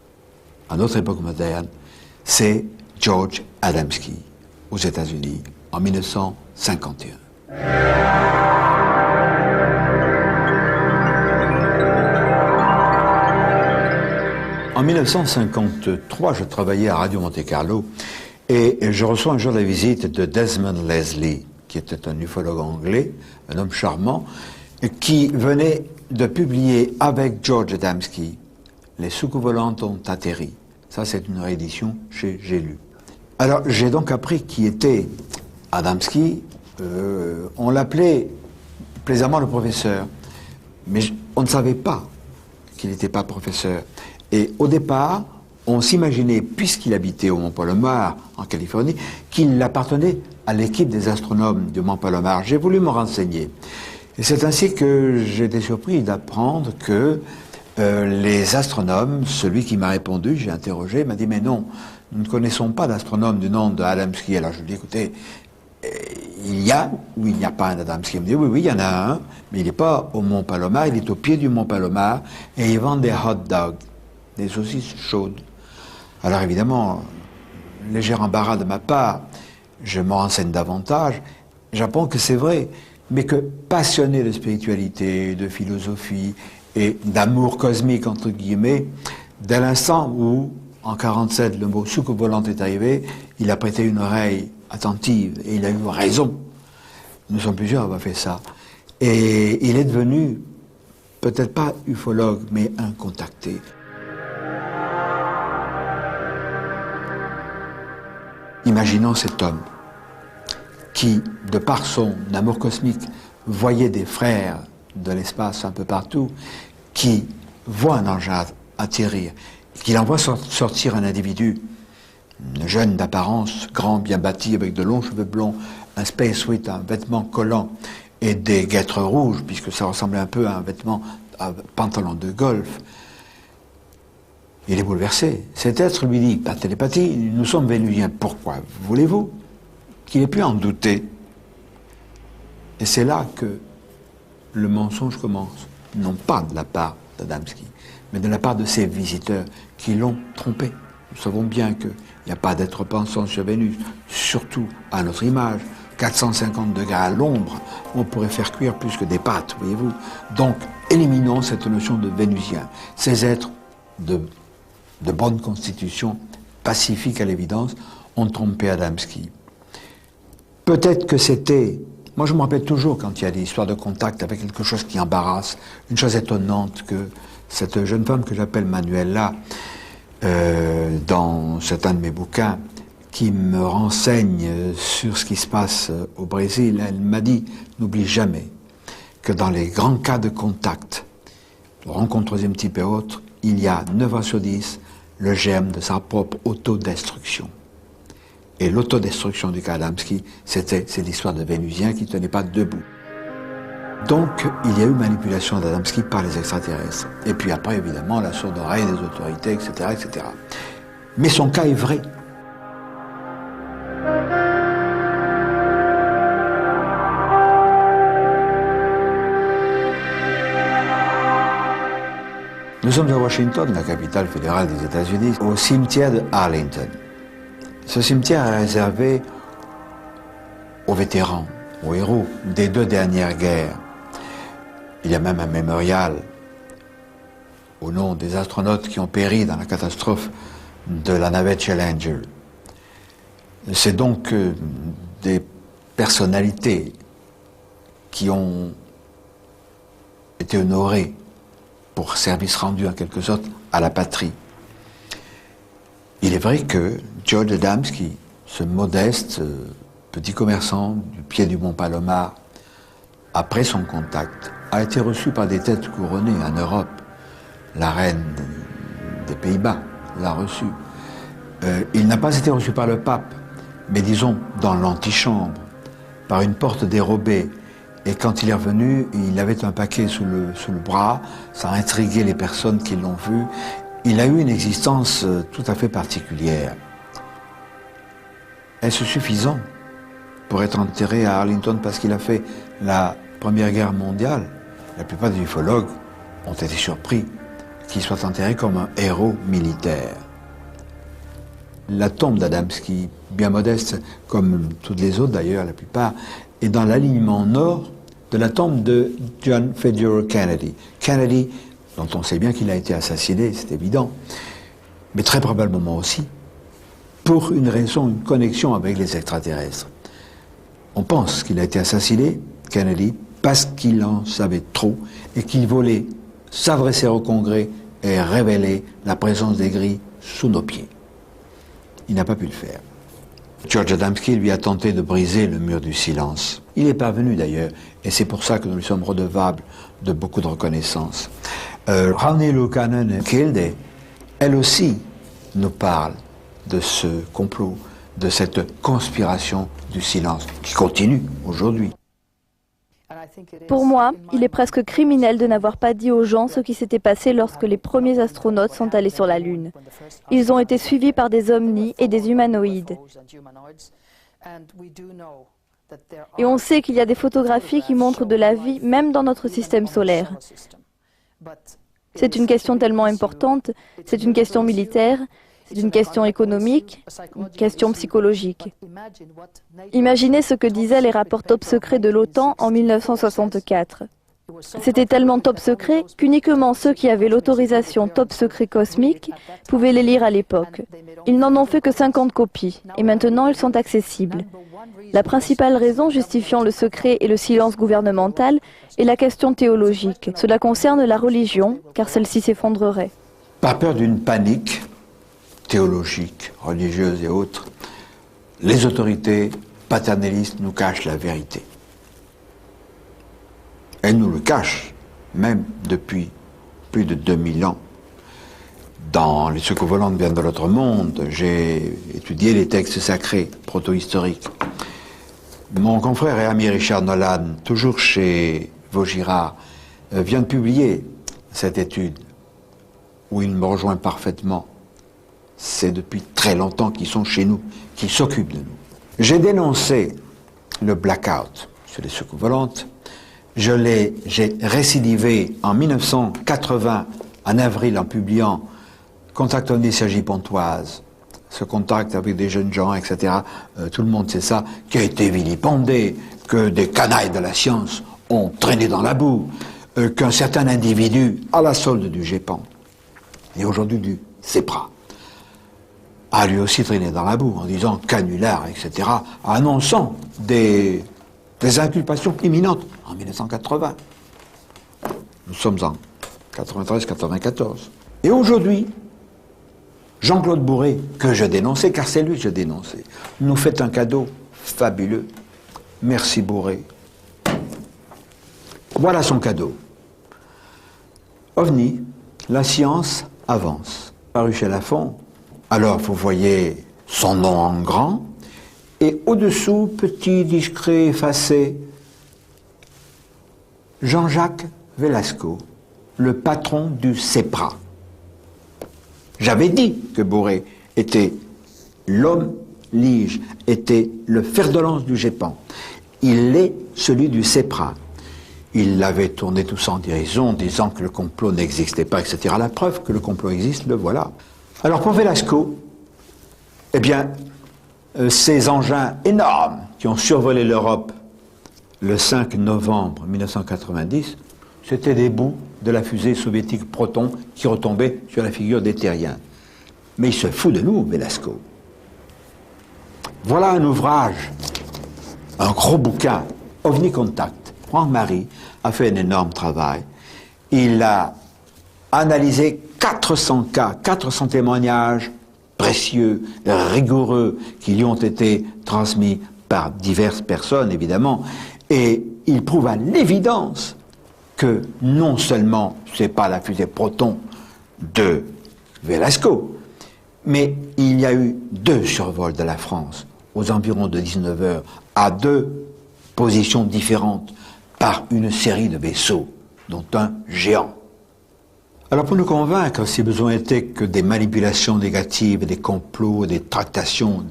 à notre époque moderne, c'est George Adamski, aux États-Unis, en 1951. En 1953, je travaillais à Radio Monte-Carlo et je reçois un jour la visite de Desmond Leslie, qui était un ufologue anglais, un homme charmant, qui venait de publier avec George Adamski « Les soucoupes volantes ont atterri ». Ça, c'est une réédition chez J'ai lu. Alors, j'ai donc appris qui était Adamski. On l'appelait plaisamment le professeur, mais on ne savait pas qu'il n'était pas professeur. Et au départ, on s'imaginait, puisqu'il habitait au Mont Palomar, en Californie, qu'il appartenait à l'équipe des astronomes du Mont Palomar. J'ai voulu me renseigner. Et c'est ainsi que j'ai été surpris d'apprendre que les astronomes, celui qui m'a répondu, j'ai interrogé, m'a dit « Mais non, nous ne connaissons pas d'astronome du nom de Adamski ». Alors je lui ai dit « Écoutez, il y a ou il n'y a pas un Adamski ?» Il me dit « Oui, il y en a un, mais il n'est pas au Mont Palomar, il est au pied du Mont Palomar et il vend des hot dogs, des saucisses chaudes. » Alors évidemment, léger embarras de ma part, je me renseigne davantage, j'apprends que c'est vrai, mais que passionné de spiritualité, de philosophie et d'amour cosmique, entre guillemets, dès l'instant où, en 1947, le mot soucoupe volante est arrivé, il a prêté une oreille attentive et il a eu raison. Nous sommes plusieurs à avoir fait ça. Et il est devenu, peut-être pas ufologue, mais un contacté. Imaginons cet homme qui, de par son amour cosmique, voyait des frères de l'espace un peu partout, qui voit un engin atterrir, qu'il envoie sortir un individu, jeune d'apparence, grand, bien bâti, avec de longs cheveux blonds, un spacesuit, un vêtement collant et des guêtres rouges, puisque ça ressemblait un peu à un vêtement, à un pantalon de golf. Il est bouleversé. Cet être lui dit, par télépathie, nous sommes vénusiens. Pourquoi voulez-vous qu'il ait pu en douter? Et c'est là que le mensonge commence. Non pas de la part d'Adamski, mais de la part de ses visiteurs qui l'ont trompé. Nous savons bien qu'il n'y a pas d'être pensant sur Vénus, surtout à notre image. 450 degrés à l'ombre, on pourrait faire cuire plus que des pâtes, voyez-vous. Donc, éliminons cette notion de vénusien. Ces êtres de bonne constitution pacifiques à l'évidence, ont trompé Adamski. Peut-être que c'était... Moi, je me rappelle toujours quand il y a des histoires de contact avec quelque chose qui embarrasse, une chose étonnante que cette jeune femme que j'appelle Manuela, dans certains de mes bouquins, qui me renseigne sur ce qui se passe au Brésil, elle m'a dit, n'oublie jamais que dans les grands cas de contact, rencontre troisième type et autres, il y a 9 ans sur 10 le germe de sa propre autodestruction. Et l'autodestruction du cas Adamski, c'est l'histoire de Vénusien qui ne tenait pas debout. Donc, il y a eu manipulation d'Adamski par les extraterrestres. Et puis après, évidemment, la sourde oreille des autorités, etc., etc. Mais son cas est vrai. Nous sommes à Washington, la capitale fédérale des États-Unis, au cimetière de Arlington. Ce cimetière est réservé aux vétérans, aux héros des 2 dernières guerres. Il y a même un mémorial au nom des astronautes qui ont péri dans la catastrophe de la navette Challenger. C'est donc des personnalités qui ont été honorées pour service rendu en quelque sorte à la patrie. Il est vrai que George Adamski, ce modeste petit commerçant du pied du mont Palomar, après son contact, a été reçu par des têtes couronnées en Europe. La reine des Pays-Bas l'a reçu. Il n'a pas été reçu par le pape, mais disons dans l'antichambre, par une porte dérobée. Et quand il est revenu, il avait un paquet sous le bras, ça a intrigué les personnes qui l'ont vu. Il a eu une existence tout à fait particulière. Est-ce suffisant pour être enterré à Arlington parce qu'il a fait la Première Guerre mondiale? La plupart des ufologues ont été surpris qu'il soit enterré comme un héros militaire. La tombe d'Adamski, bien modeste, comme toutes les autres d'ailleurs, la plupart, est dans l'alignement nord de la tombe de John Fitzgerald Kennedy. Kennedy, dont on sait bien qu'il a été assassiné, c'est évident, mais très probablement aussi pour une raison, une connexion avec les extraterrestres. On pense qu'il a été assassiné, Kennedy, parce qu'il en savait trop et qu'il voulait s'adresser au Congrès et révéler la présence des gris sous nos pieds. Il n'a pas pu le faire. George Adamski, lui, a tenté de briser le mur du silence. Il est parvenu d'ailleurs, et c'est pour ça que nous lui sommes redevables de beaucoup de reconnaissance. Rani Lukanen Kilde, elle aussi, nous parle de ce complot, de cette conspiration du silence, qui continue aujourd'hui. Pour moi, il est presque criminel de n'avoir pas dit aux gens ce qui s'était passé lorsque les premiers astronautes sont allés sur la Lune. Ils ont été suivis par des ovnis et des humanoïdes. Et on sait qu'il y a des photographies qui montrent de la vie, même dans notre système solaire. C'est une question tellement importante, c'est une question militaire, c'est une question économique, une question psychologique. Imaginez ce que disaient les rapports top secrets de l'OTAN en 1964. C'était tellement top secret qu'uniquement ceux qui avaient l'autorisation top secret cosmique pouvaient les lire à l'époque. Ils n'en ont fait que 50 copies, et maintenant ils sont accessibles. La principale raison justifiant le secret et le silence gouvernemental est la question théologique. Cela concerne la religion, car celle-ci s'effondrerait. Par peur d'une panique théologique, religieuse et autres, les autorités paternalistes nous cachent la vérité. Elles nous le cachent, même depuis plus de 2000 ans. Dans Les secours volantes viennent de l'autre monde, j'ai étudié les textes sacrés, proto-historiques. Mon confrère et ami Richard Nolan, toujours chez Vaugirard, vient de publier cette étude où il me rejoint parfaitement. C'est depuis très longtemps qu'ils sont chez nous, qu'ils s'occupent de nous. J'ai dénoncé le blackout sur les secours volantes. J'ai récidivé en 1980, en avril, en publiant Contact ovni Cergy-Pontoise, ce contact avec des jeunes gens, etc. Tout le monde sait ça, qui a été vilipendé, que des canailles de la science ont traîné dans la boue, qu'un certain individu, à la solde du GEPAN, et aujourd'hui du CEPRA, a lui aussi traîné dans la boue en disant canular, etc., annonçant des inculpations imminentes en 1980. Nous sommes en 93-94. Et aujourd'hui, Jean-Claude Bourré, que je dénonçais, car c'est lui que je dénonçais, nous fait un cadeau fabuleux. Merci Bourré. Voilà son cadeau. OVNI, la science avance. Paru chez Lafon. Alors vous voyez son nom en grand, et au-dessous, petit, discret, effacé, Jean-Jacques Velasco, le patron du CEPRA. J'avais dit que Bourré était l'homme lige, était le fer de lance du GEPAN. Il est celui du CEPRA. Il avait tourné tout ça en dérision, disant que le complot n'existait pas, etc. La preuve que le complot existe, le voilà. Alors pour Velasco, eh bien, ces engins énormes qui ont survolé l'Europe le 5 novembre 1990, c'était des bouts de la fusée soviétique Proton qui retombaient sur la figure des terriens. Mais il se fout de nous, Velasco. Voilà un ouvrage, un gros bouquin, OVNI Contact. Franck Marie a fait un énorme travail. Il a analysé 400 cas, 400 témoignages précieux, rigoureux, qui lui ont été transmis par diverses personnes, évidemment, et il prouve à l'évidence que non seulement c'est pas la fusée Proton de Velasco, mais il y a eu 2 survols de la France aux environs de 19h à 2 positions différentes par une série de vaisseaux, dont un géant. Alors pour nous convaincre, si besoin était, que des manipulations négatives, des complots, des tractations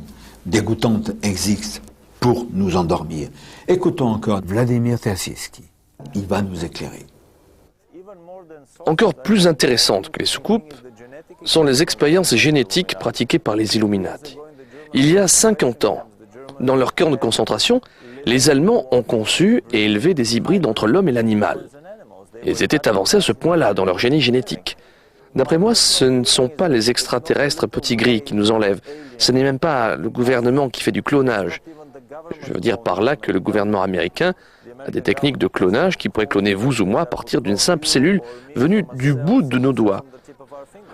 dégoûtantes existent pour nous endormir, écoutons encore Vladimir Tersiski. Il va nous éclairer. Encore plus intéressantes que les soucoupes sont les expériences génétiques pratiquées par les Illuminati. Il y a 50 ans, dans leur camp de concentration, les Allemands ont conçu et élevé des hybrides entre l'homme et l'animal. Ils étaient avancés à ce point-là dans leur génie génétique. D'après moi, ce ne sont pas les extraterrestres petits gris qui nous enlèvent. Ce n'est même pas le gouvernement qui fait du clonage. Je veux dire par là que le gouvernement américain a des techniques de clonage qui pourraient cloner vous ou moi à partir d'une simple cellule venue du bout de nos doigts.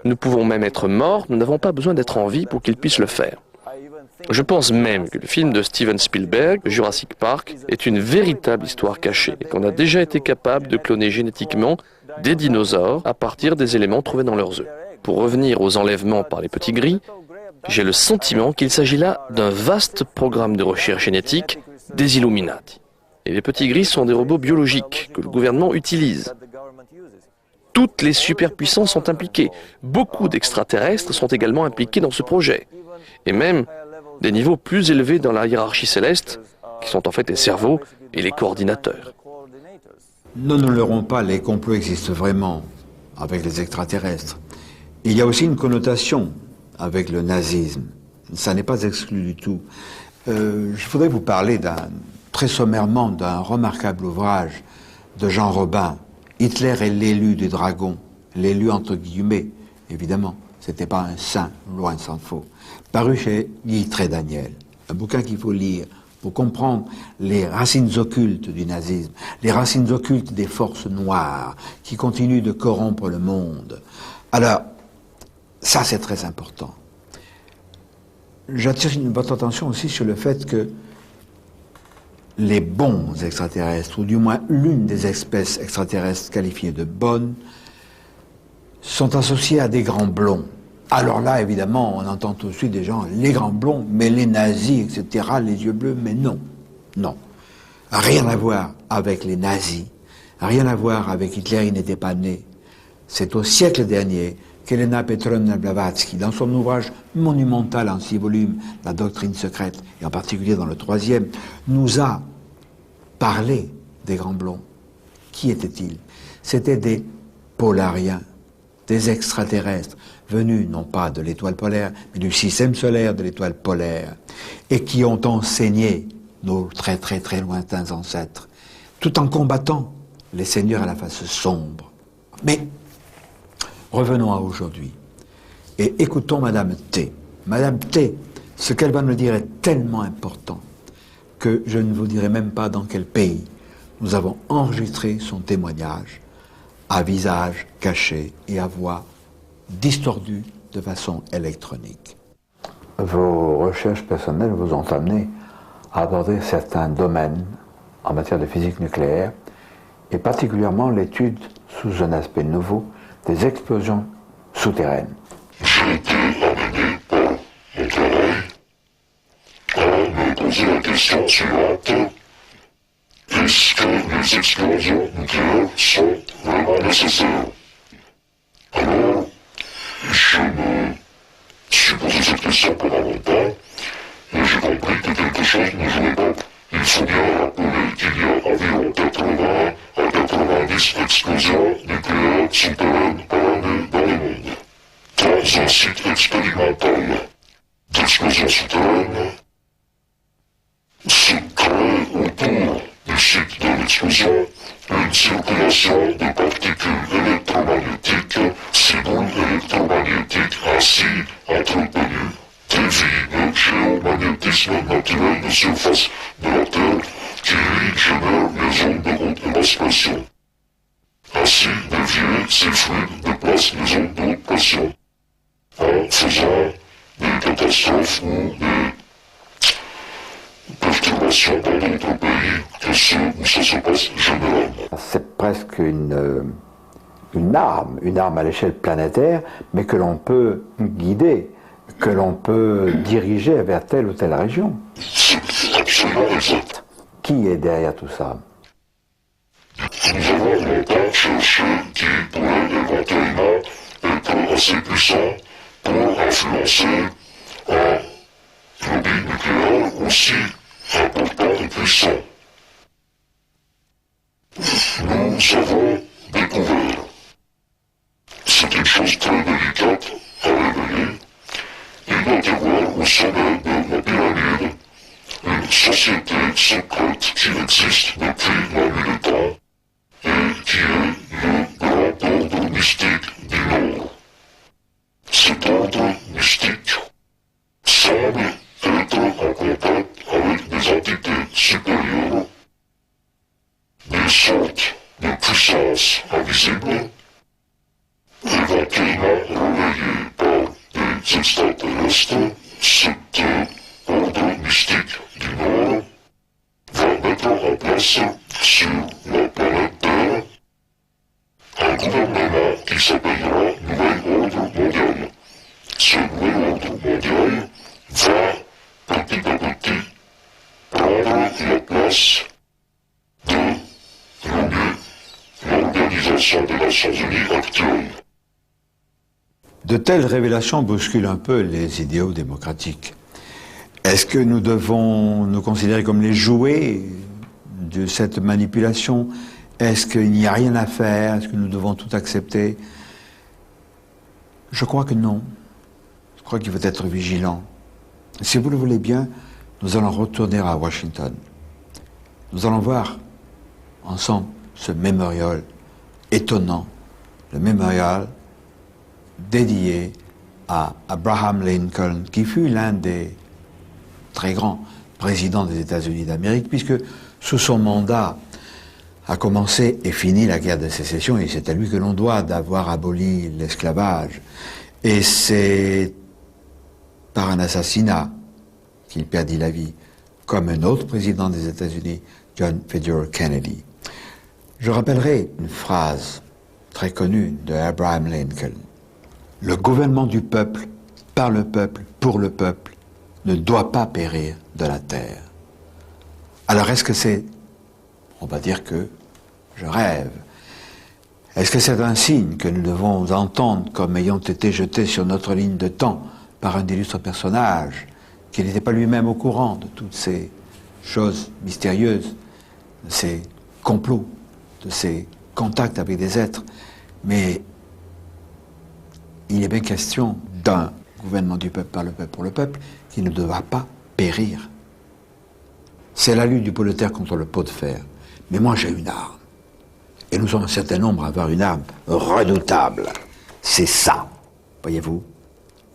Nous pouvons même être morts, nous n'avons pas besoin d'être en vie pour qu'ils puissent le faire. Je pense même que le film de Steven Spielberg, Jurassic Park, est une véritable histoire cachée et qu'on a déjà été capable de cloner génétiquement des dinosaures à partir des éléments trouvés dans leurs œufs. Pour revenir aux enlèvements par les petits gris, j'ai le sentiment qu'il s'agit là d'un vaste programme de recherche génétique des Illuminati. Et les petits gris sont des robots biologiques que le gouvernement utilise. Toutes les superpuissances sont impliquées. Beaucoup d'extraterrestres sont également impliqués dans ce projet. Et même des niveaux plus élevés dans la hiérarchie céleste, qui sont en fait les cerveaux et les coordinateurs. Ne nous leurrons pas, les complots existent vraiment avec les extraterrestres. Il y a aussi une connotation avec le nazisme. Ça n'est pas exclu du tout. Je voudrais vous parler très sommairement d'un remarquable ouvrage de Jean Robin, Hitler est l'élu du dragon, l'élu entre guillemets, évidemment. C'était pas un saint, loin s'en faut. Paru chez Guy Trédaniel. Un bouquin qu'il faut lire pour comprendre les racines occultes du nazisme, les racines occultes des forces noires qui continuent de corrompre le monde. Alors, ça c'est très important. J'attire votre attention aussi sur le fait que les bons extraterrestres, ou du moins l'une des espèces extraterrestres qualifiées de bonnes, sont associés à des grands blonds. Alors là, évidemment, on entend tout de suite des gens, les grands blonds, mais les nazis, etc., les yeux bleus, mais non, non. Rien à voir avec les nazis, rien à voir avec Hitler, il n'était pas né. C'est au siècle dernier qu'Elena Petrovna Blavatsky, dans son ouvrage monumental en 6 volumes, La doctrine secrète, et en particulier dans le 3e, nous a parlé des grands blonds. Qui étaient-ils? C'étaient des polariens, des extraterrestres, venus non pas de l'étoile polaire, mais du système solaire de l'étoile polaire, et qui ont enseigné nos très très très lointains ancêtres, tout en combattant les seigneurs à la face sombre. Mais revenons à aujourd'hui, et écoutons Madame T. Madame T, ce qu'elle va nous dire est tellement important que je ne vous dirai même pas dans quel pays. Nous avons enregistré son témoignage à visage caché et à voix distordue de façon électronique. Vos recherches personnelles vous ont amené à aborder certains domaines en matière de physique nucléaire et particulièrement l'étude sous un aspect nouveau des explosions souterraines. J'ai été amené par mon travail à me poser la question suivante. Est-ce que les explosions nucléaires sont vraiment nécessaires? Alors, je me suis posé cette question pendant longtemps et j'ai compris que quelque chose ne jouait pas. Il faut bien rappeler qu'il y a environ 80 à 90 explosions nucléaires souterraines par année dans le monde. Dans un site expérimental d'explosion souterraine se crée autour du site de l'explosion une circulation de particules électromagnétiques, ces boules électromagnétiques ainsi entretenues dévient le géomagnétisme naturel de surface de la Terre qui lui génère les ondes de haute et basse pression. Ainsi, dévier ces fluides déplace les ondes de haute pression en faisant des catastrophes ou des perturbations dans d'autres pays que ceux où ça se passe généralement. C'est presque une arme à l'échelle planétaire, mais que l'on peut guider, que l'on peut diriger vers telle ou telle région. C'est absolument exact. Qui est derrière tout ça? Nous avons longtemps cherché qui pourrait éventuellement être assez puissant pour influencer un lobby nucléaire aussi important et puissant. Nous avons découvert, c'est une chose très délicate à révéler, il doit y avoir au sommet de la pyramide une société secrète qui existe depuis la nuit des temps et qui est le grand ordre mystique du Nord. Cet ordre mystique semble être en contact avec des entités supérieures, des sortes de puissances invisibles, éventuellement relayées par des extraterrestres. Cet ordre mystique du Nord va mettre en place sur la planète Terre un gouvernement qui s'appellera Nouvel Ordre Mondial. Ce Nouvel Ordre Mondial va petit à petit prendre la place de l'Organisation des Nations Unies actuelle. De telles révélations bousculent un peu les idéaux démocratiques. Est-ce que nous devons nous considérer comme les jouets de cette manipulation? Est-ce qu'il n'y a rien à faire? Est-ce que nous devons tout accepter? Je crois que non. Je crois qu'il faut être vigilant. Si vous le voulez bien, nous allons retourner à Washington. Nous allons voir ensemble ce mémorial étonnant, le mémorial dédié à Abraham Lincoln, qui fut l'un des très grands présidents des États-Unis d'Amérique, puisque sous son mandat a commencé et fini la guerre de sécession, et c'est à lui que l'on doit d'avoir aboli l'esclavage. Et c'est par un assassinat qu'il perdit la vie, comme un autre président des États-Unis, John Fitzgerald Kennedy. Je rappellerai une phrase très connue de Abraham Lincoln. Le gouvernement du peuple, par le peuple, pour le peuple, ne doit pas périr de la terre. Alors est-ce que c'est, on va dire que je rêve, est-ce que c'est un signe que nous devons entendre comme ayant été jeté sur notre ligne de temps par un illustre personnage qui n'était pas lui-même au courant de toutes ces choses mystérieuses, de ces complots, de ces contacts avec des êtres, mais il est bien question d'un gouvernement du peuple, par le peuple, pour le peuple, qui ne doit pas périr. C'est la lutte du pot de terre contre le pot de fer. Mais moi, j'ai une arme. Et nous sommes un certain nombre à avoir une arme redoutable. C'est ça, voyez-vous,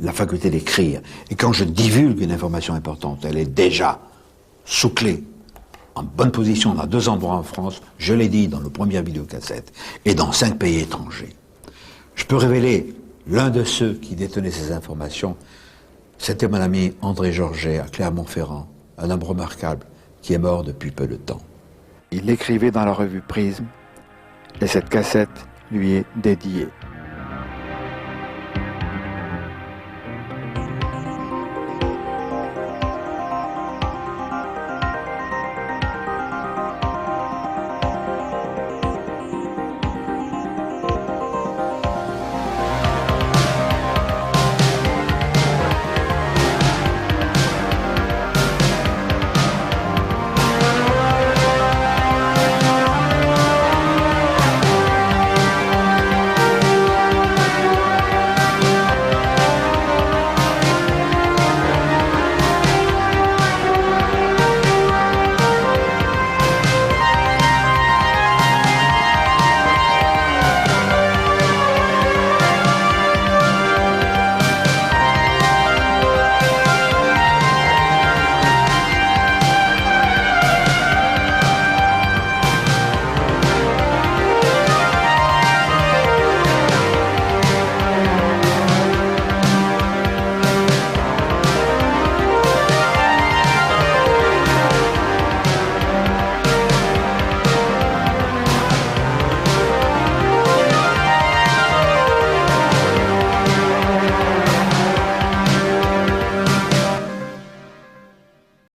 la faculté d'écrire. Et quand je divulgue une information importante, elle est déjà sous clé, en bonne position dans 2 endroits en France, je l'ai dit dans le premier vidéocassette, et dans 5 pays étrangers. Je peux révéler l'un de ceux qui détenaient ces informations, c'était mon ami André Georget à Clermont-Ferrand, un homme remarquable qui est mort depuis peu de temps. Il écrivait dans la revue Prisme, et cette cassette lui est dédiée.